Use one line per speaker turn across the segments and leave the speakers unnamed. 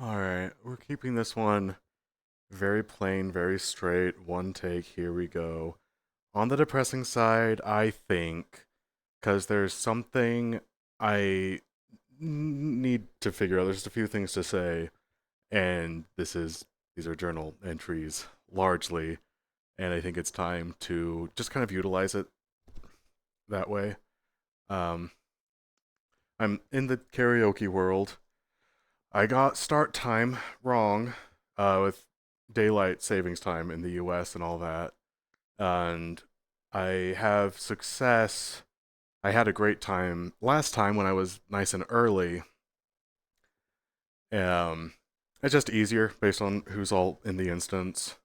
All right, we're keeping this one very plain, very straight. One take, here we go. On the depressing side, I think, because there's something I need to figure out. There's just a few things to say, and these are journal entries largely, and I think it's time to just kind of utilize it that way. Um, I'm in the karaoke world. I got start time wrong with daylight savings time in the US and all that. And I have success. I had a great time last time when I was nice and early. Um, it's just easier based on who's all in the instance.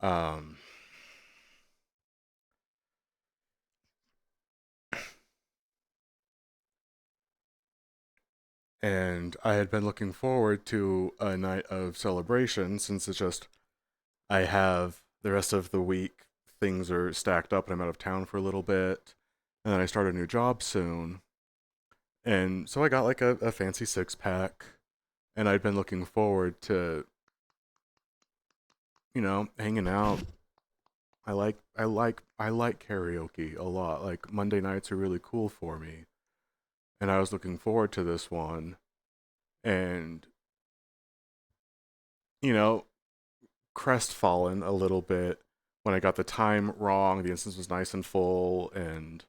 Um, and I had been looking forward to a night of celebration since it's just I have the rest of the week things are stacked up and I'm out of town for a little bit. And then I start a new job soon. And so I got like a fancy six pack and I'd been looking forward to, hanging out. I like karaoke a lot. Like Monday nights are really cool for me. And I was looking forward to this one. And, you know, crestfallen a little bit when I got the time wrong. The instance was nice and full and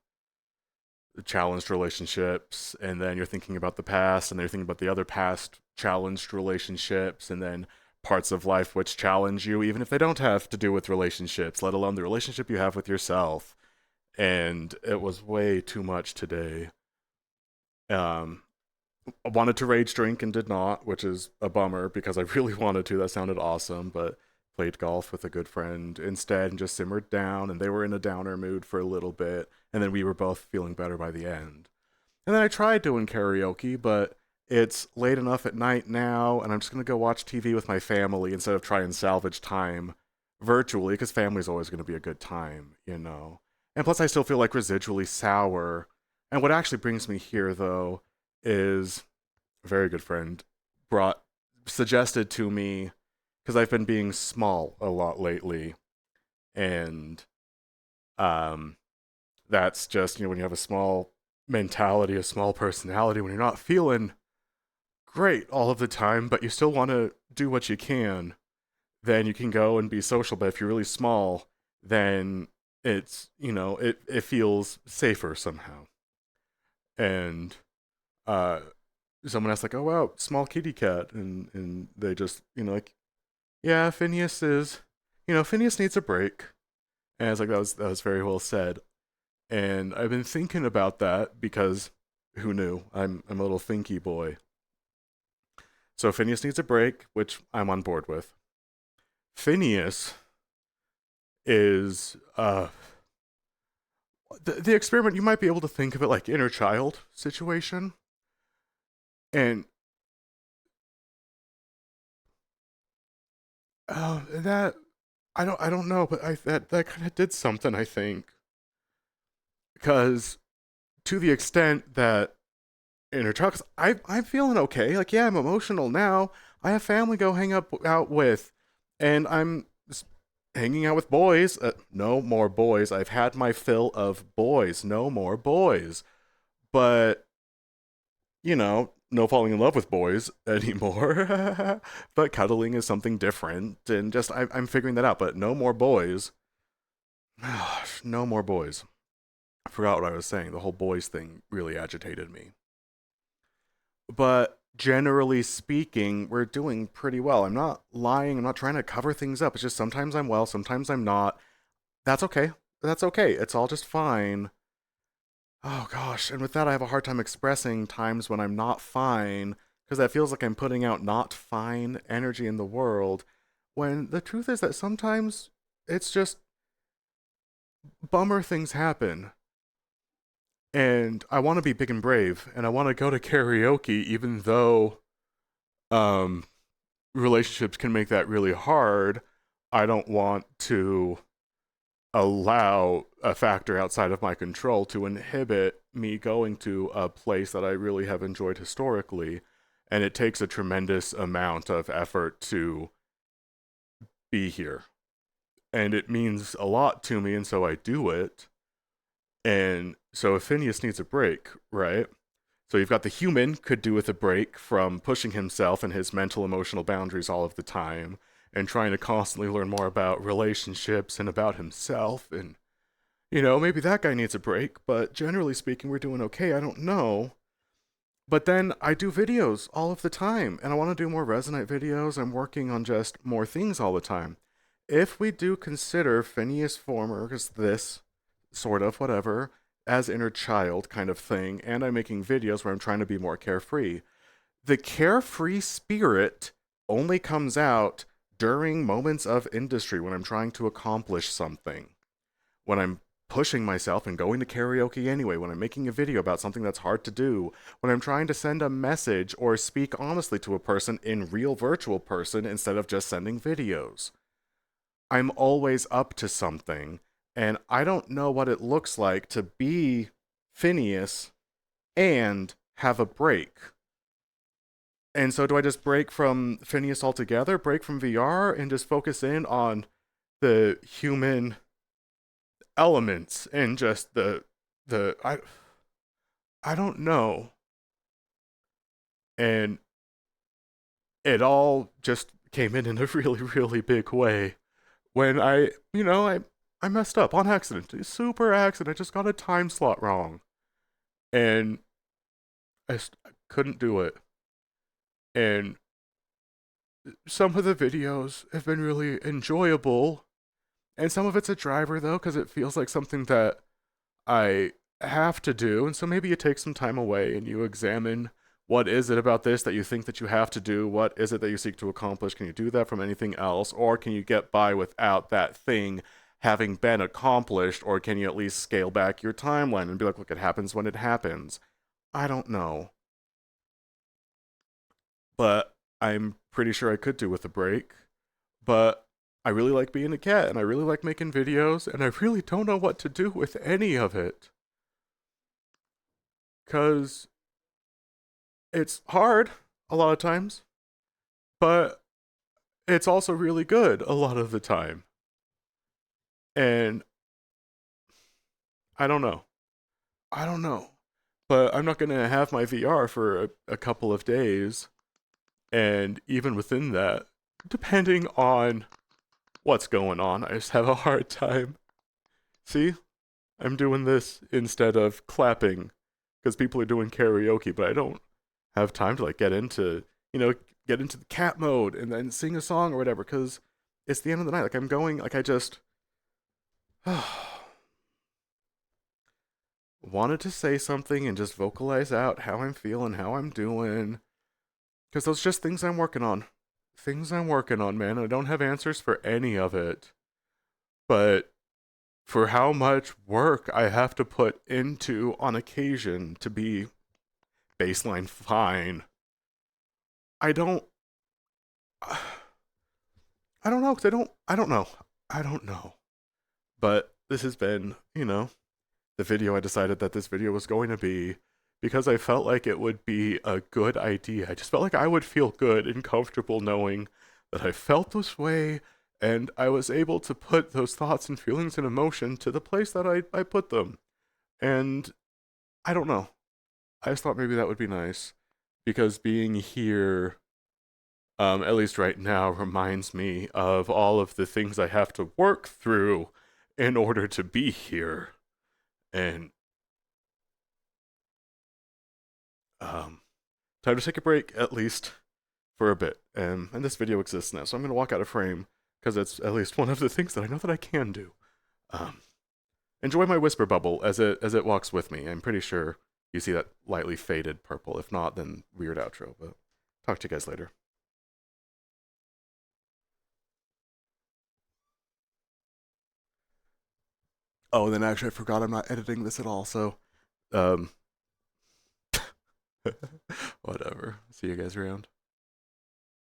challenged relationships, and then you're thinking about the past, and then you're thinking about the other past challenged relationships, and then parts of life which challenge you, even if they don't have to do with relationships, let alone the relationship you have with yourself. And it was way too much today. Um, I wanted to rage drink and did not, which is a bummer because I really wanted to. That sounded awesome, but played golf with a good friend instead and just simmered down, and they were in a downer mood for a little bit, and then we were both feeling better by the end. And then I tried doing karaoke, but it's late enough at night now, and I'm just gonna go watch TV with my family instead of try and salvage time virtually, because family's always gonna be a good time. And plus, I still feel like residually sour. And what actually brings me here, though, is a very good friend brought suggested to me because I've been being small a lot lately, and um, that's just when you have a small mentality, a small personality, when you're not feeling great all of the time, but you still want to do what you can, then you can go and be social. But if you're really small, then it feels safer somehow. And uh, someone asked like, "Oh wow, small kitty cat," and they just like, "Yeah, Phineas needs a break." And I was like, "That was very well said." And I've been thinking about that because who knew? I'm a little thinky boy. So Phineas needs a break, which I'm on board with. Phineas is the experiment. You might be able to think of it like inner child situation, and that I don't know, but I that kind of did something. I think because to the extent that inner child, 'cause I'm feeling okay. Like yeah, I'm emotional now. I have family go hang up out with, and I'm hanging out with boys. No more boys. I've had my fill of boys. No more boys. But no falling in love with boys anymore. But cuddling is something different, and just I'm figuring that out. But no more boys. No more boys. I forgot what I was saying. The whole boys thing really agitated me. But generally speaking, we're doing pretty well. I'm not lying. I'm not trying to cover things up. It's just sometimes I'm well, sometimes I'm not. That's okay. That's okay. It's all just fine. Oh gosh, and with that, I have a hard time expressing times when I'm not fine because that feels like I'm putting out not fine energy in the world. When the truth is that sometimes it's just bummer things happen. And I want to be big and brave, and I want to go to karaoke, even though um, relationships can make that really hard. I don't want to allow a factor outside of my control to inhibit me going to a place that I really have enjoyed historically. and it takes a tremendous amount of effort to be here. And it means a lot to me, and so I do it. And so if Phineas needs a break, right? So you've got the human could do with a break from pushing himself and his mental emotional boundaries all of the time and trying to constantly learn more about relationships and about himself. And maybe that guy needs a break, but generally speaking, we're doing okay. I don't know. But then I do videos all of the time, and I want to do more Resonate videos. I'm working on just more things all the time. If we do consider Phineas Former as this sort of whatever, as inner child kind of thing, and I'm making videos where I'm trying to be more carefree, the carefree spirit only comes out during moments of industry when I'm trying to accomplish something. When I'm pushing myself and going to karaoke anyway, when I'm making a video about something that's hard to do, when I'm trying to send a message or speak honestly to a person in real virtual person instead of just sending videos. I'm always up to something, and I don't know what it looks like to be Phineas and have a break. And so do I just break from Phineas altogether, break from VR, and just focus in on the human elements and just the I don't know. And it all just came in a really, really big way when I messed up on accident. Super accident. I just got a time slot wrong. And I couldn't do it. And some of the videos have been really enjoyable. And some of it's a driver, though, because it feels like something that I have to do. And so maybe you take some time away and you examine what is it about this that you think that you have to do? What is it that you seek to accomplish? Can you do that from anything else? Or can you get by without that thing having been accomplished? Or can you at least scale back your timeline and be like, look, it happens when it happens? I don't know. But I'm pretty sure I could do with a break. But I really like being a cat and I really like making videos and I really don't know what to do with any of it. Because it's hard a lot of times, but it's also really good a lot of the time. And I don't know. I don't know. But I'm not going to have my VR for a couple of days. And even within that, depending on what's going on, I just have a hard time. See, I'm doing this instead of clapping because people are doing karaoke, but I don't have time to like get into the cat mode and then sing a song or whatever because it's the end of the night. Like I'm going, like I just wanted to say something and just vocalize out how I'm feeling, how I'm doing, because those are just things I'm working on. Things I'm working on, man. I don't have answers for any of it, but for how much work I have to put into on occasion to be baseline fine, I don't. I don't know because I don't know. I don't know. But this has been, the video I decided that this video was going to be because I felt like it would be a good idea. I just felt like I would feel good and comfortable knowing that I felt this way and I was able to put those thoughts and feelings and emotion to the place that I put them. And I don't know. I just thought maybe that would be nice because being here, at least right now, reminds me of all of the things I have to work through in order to be here. And um, time to take a break, at least for a bit. And this video exists now, so I'm going to walk out of frame because it's at least one of the things that I know that I can do. Um, enjoy my whisper bubble as it walks with me. I'm pretty sure you see that lightly faded purple. If not, then weird outro. But talk to you guys later. Oh, and then actually I forgot I'm not editing this at all. So, um, whatever. See you guys around.